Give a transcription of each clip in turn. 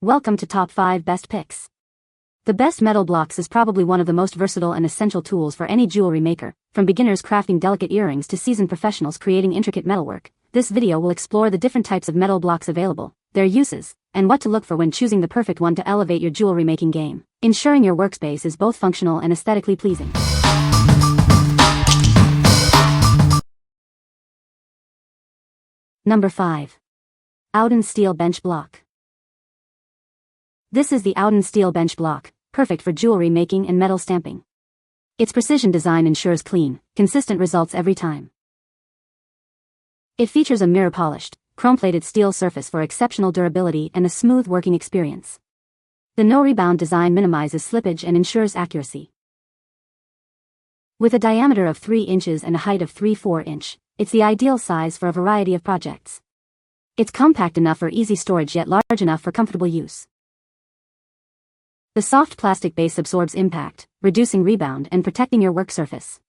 Welcome to Top 5 Best Picks. The best metal blocks is probably one of the most versatile and essential tools for any jewelry maker, from beginners crafting delicate earrings to seasoned professionals creating intricate metalwork. This video will explore the different types of metal blocks available, their uses, and what to look for when choosing the perfect one to elevate your jewelry making game, ensuring your workspace is both functional and aesthetically pleasing. Number 5. OWDEN Steel Bench Block. This is the OWDEN Steel Bench Block, perfect for jewelry making and metal stamping. Its precision design ensures clean, consistent results every time. It features a mirror-polished, chrome-plated steel surface for exceptional durability and a smooth working experience. The no-rebound design minimizes slippage and ensures accuracy. With a diameter of 3 inches and a height of 3/4 inch, it's the ideal size for a variety of projects. It's compact enough for easy storage yet large enough for comfortable use. The soft plastic base absorbs impact, reducing rebound and protecting your work surface.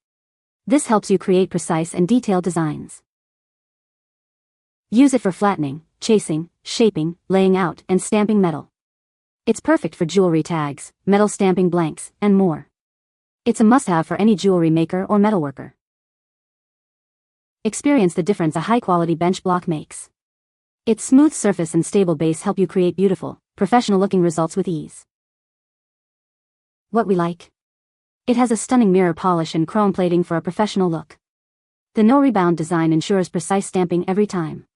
This helps you create precise and detailed designs. Use it for flattening, chasing, shaping, laying out, and stamping metal. It's perfect for jewelry tags, metal stamping blanks, and more. It's a must-have for any jewelry maker or metalworker. Experience the difference a high-quality bench block makes. Its smooth surface and stable base help you create beautiful, professional-looking results with ease. What we like? It has a stunning mirror polish and chrome plating for a professional look. The no-rebound design ensures precise stamping every time.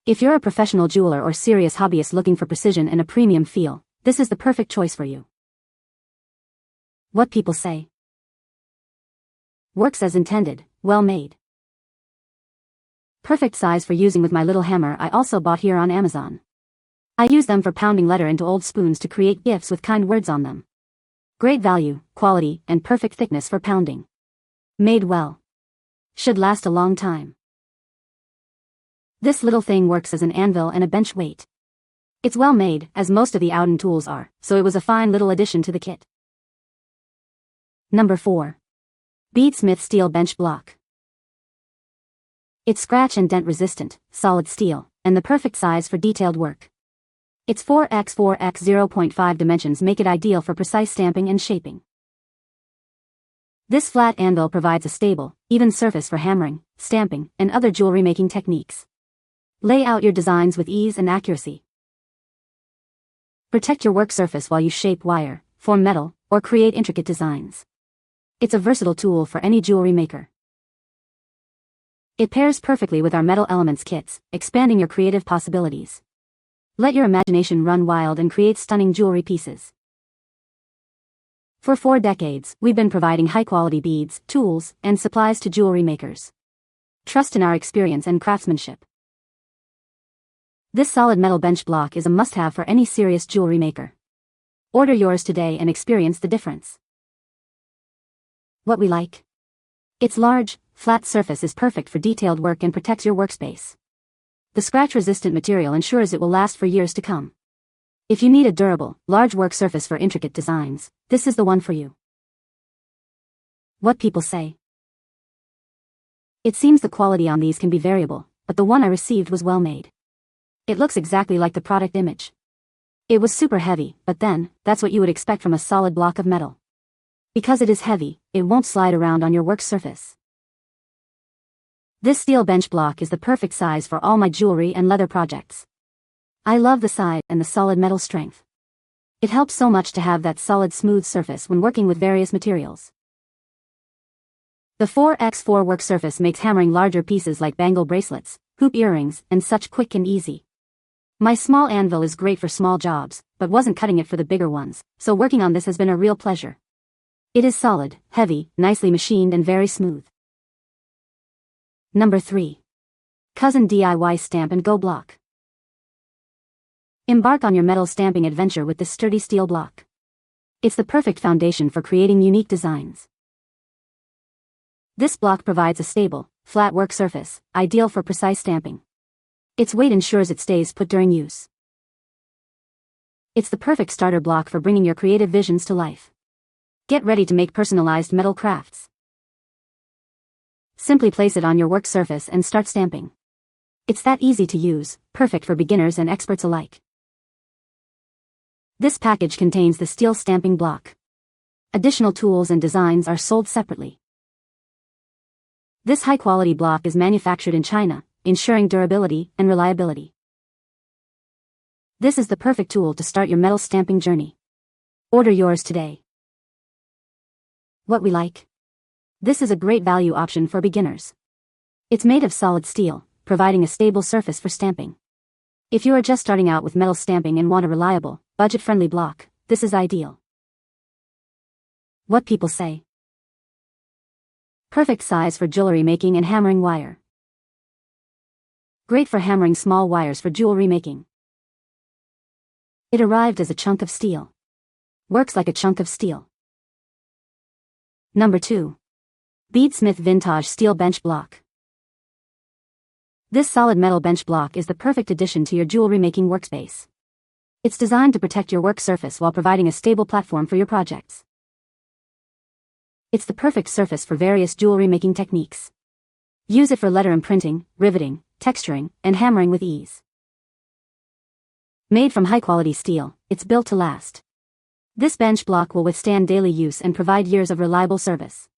If you're a professional jeweler or serious hobbyist looking for precision and a premium feel, this is the perfect choice for you. What people say. Works as intended, well made. Perfect size for using with my little hammer I also bought here on Amazon. I use them for pounding letter into old spoons to create gifts with kind words on them. Great value, quality, and perfect thickness for pounding. Made well. Should last a long time. This little thing works as an anvil and a bench weight. It's well made, as most of the OWDEN tools are, so it was a fine little addition to the kit. Number 4. Beadsmith Steel Bench Block. It's scratch and dent resistant, solid steel, and the perfect size for detailed work. Its 4x4x 0.5 dimensions make it ideal for precise stamping and shaping. This flat anvil provides a stable, even surface for hammering, stamping, and other jewelry making techniques. Lay out your designs with ease and accuracy. Protect your work surface while you shape wire, form metal, or create intricate designs. It's a versatile tool for any jewelry maker. It pairs perfectly with our Metal Elements kits, expanding your creative possibilities. Let your imagination run wild and create stunning jewelry pieces. For 4 decades, we've been providing high-quality beads, tools, and supplies to jewelry makers. Trust in our experience and craftsmanship. This solid metal bench block is a must-have for any serious jewelry maker. Order yours today and experience the difference. What we like? Its large, flat surface is perfect for detailed work and protects your workspace. The scratch-resistant material ensures it will last for years to come. If you need a durable, large work surface for intricate designs, this is the one for you. What people say. It seems the quality on these can be variable, but the one I received was well made. It looks exactly like the product image. It was super heavy, but then, that's what you would expect from a solid block of metal. Because it is heavy, it won't slide around on your work surface. This steel bench block is the perfect size for all my jewelry and leather projects. I love the size and the solid metal strength. It helps so much to have that solid smooth surface when working with various materials. The 4x4 work surface makes hammering larger pieces like bangle bracelets, hoop earrings, and such quick and easy. My small anvil is great for small jobs, but wasn't cutting it for the bigger ones, so working on this has been a real pleasure. It is solid, heavy, nicely machined and very smooth. Number 3. Cousin DIY Stamp and Go Block. Embark on your metal stamping adventure with this sturdy steel block. It's the perfect foundation for creating unique designs. This block provides a stable, flat work surface, ideal for precise stamping. Its weight ensures it stays put during use. It's the perfect starter block for bringing your creative visions to life. Get ready to make personalized metal crafts. Simply place it on your work surface and start stamping. It's that easy to use, perfect for beginners and experts alike. This package contains the steel stamping block. Additional tools and designs are sold separately. This high-quality block is manufactured in China, ensuring durability and reliability. This is the perfect tool to start your metal stamping journey. Order yours today. What we like. This is a great value option for beginners. It's made of solid steel, providing a stable surface for stamping. If you are just starting out with metal stamping and want a reliable, budget-friendly block, this is ideal. What people say. Perfect size for jewelry making and hammering wire. Great for hammering small wires for jewelry making. It arrived as a chunk of steel. Works like a chunk of steel. Number 2. Beadsmith Vintage Steel Bench Block. This solid metal bench block is the perfect addition to your jewelry making workspace. It's designed to protect your work surface while providing a stable platform for your projects. It's the perfect surface for various jewelry making techniques. Use it for letter imprinting, riveting, texturing, and hammering with ease. Made from high-quality steel, it's built to last. This bench block will withstand daily use and provide years of reliable service.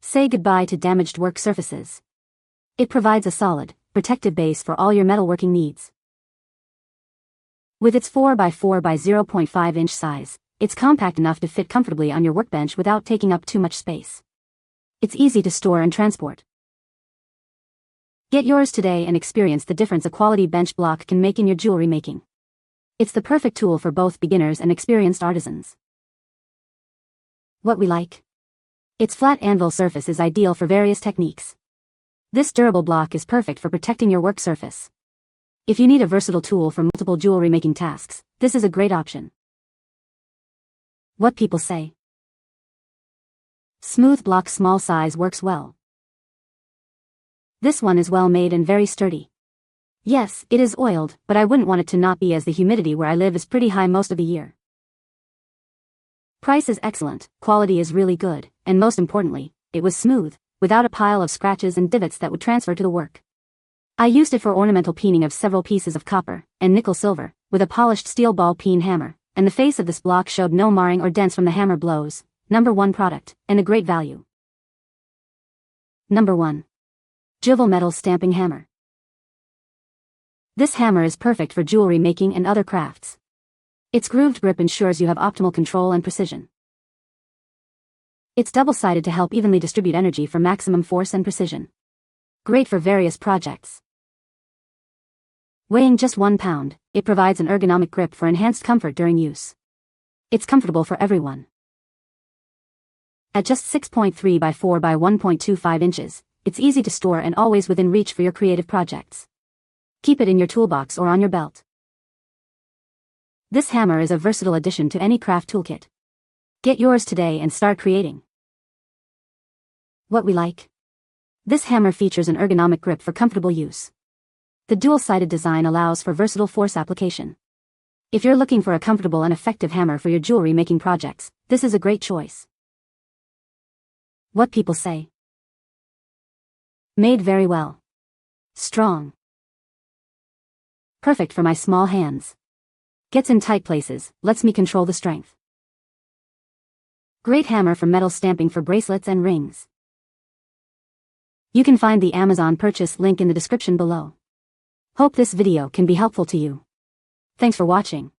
Say goodbye to damaged work surfaces. It provides a solid, protective base for all your metalworking needs. With its 4x4 by 0.5 inch size, it's compact enough to fit comfortably on your workbench without taking up too much space. It's easy to store and transport. Get yours today and experience the difference a quality bench block can make in your jewelry making. It's the perfect tool for both beginners and experienced artisans. What we like. Its flat anvil surface is ideal for various techniques. This durable block is perfect for protecting your work surface. If you need a versatile tool for multiple jewelry making tasks, this is a great option. What people say. Smooth block small size works well. This one is well made and very sturdy. Yes, it is oiled, but I wouldn't want it to not be as the humidity where I live is pretty high most of the year. Price is excellent, quality is really good, and most importantly, it was smooth, without a pile of scratches and divots that would transfer to the work. I used it for ornamental peening of several pieces of copper and nickel silver, with a polished steel ball peen hammer, and the face of this block showed no marring or dents from the hammer blows. Number 1 product, and a great value. Number 1. Juvale Metal Stamping Hammer. This hammer is perfect for jewelry making and other crafts. Its grooved grip ensures you have optimal control and precision. It's double-sided to help evenly distribute energy for maximum force and precision. Great for various projects. Weighing just 1 pound, it provides an ergonomic grip for enhanced comfort during use. It's comfortable for everyone. At just 6.3 by 4 by 1.25 inches, it's easy to store and always within reach for your creative projects. Keep it in your toolbox or on your belt. This hammer is a versatile addition to any craft toolkit. Get yours today and start creating. What we like. This hammer features an ergonomic grip for comfortable use. The dual-sided design allows for versatile force application. If you're looking for a comfortable and effective hammer for your jewelry making projects, this is a great choice. What people say. Made very well. Strong. Perfect for my small hands. Gets in tight places, lets me control the strength. Great hammer for metal stamping for bracelets and rings. You can find the Amazon purchase link in the description below. Hope this video can be helpful to you. Thanks for watching.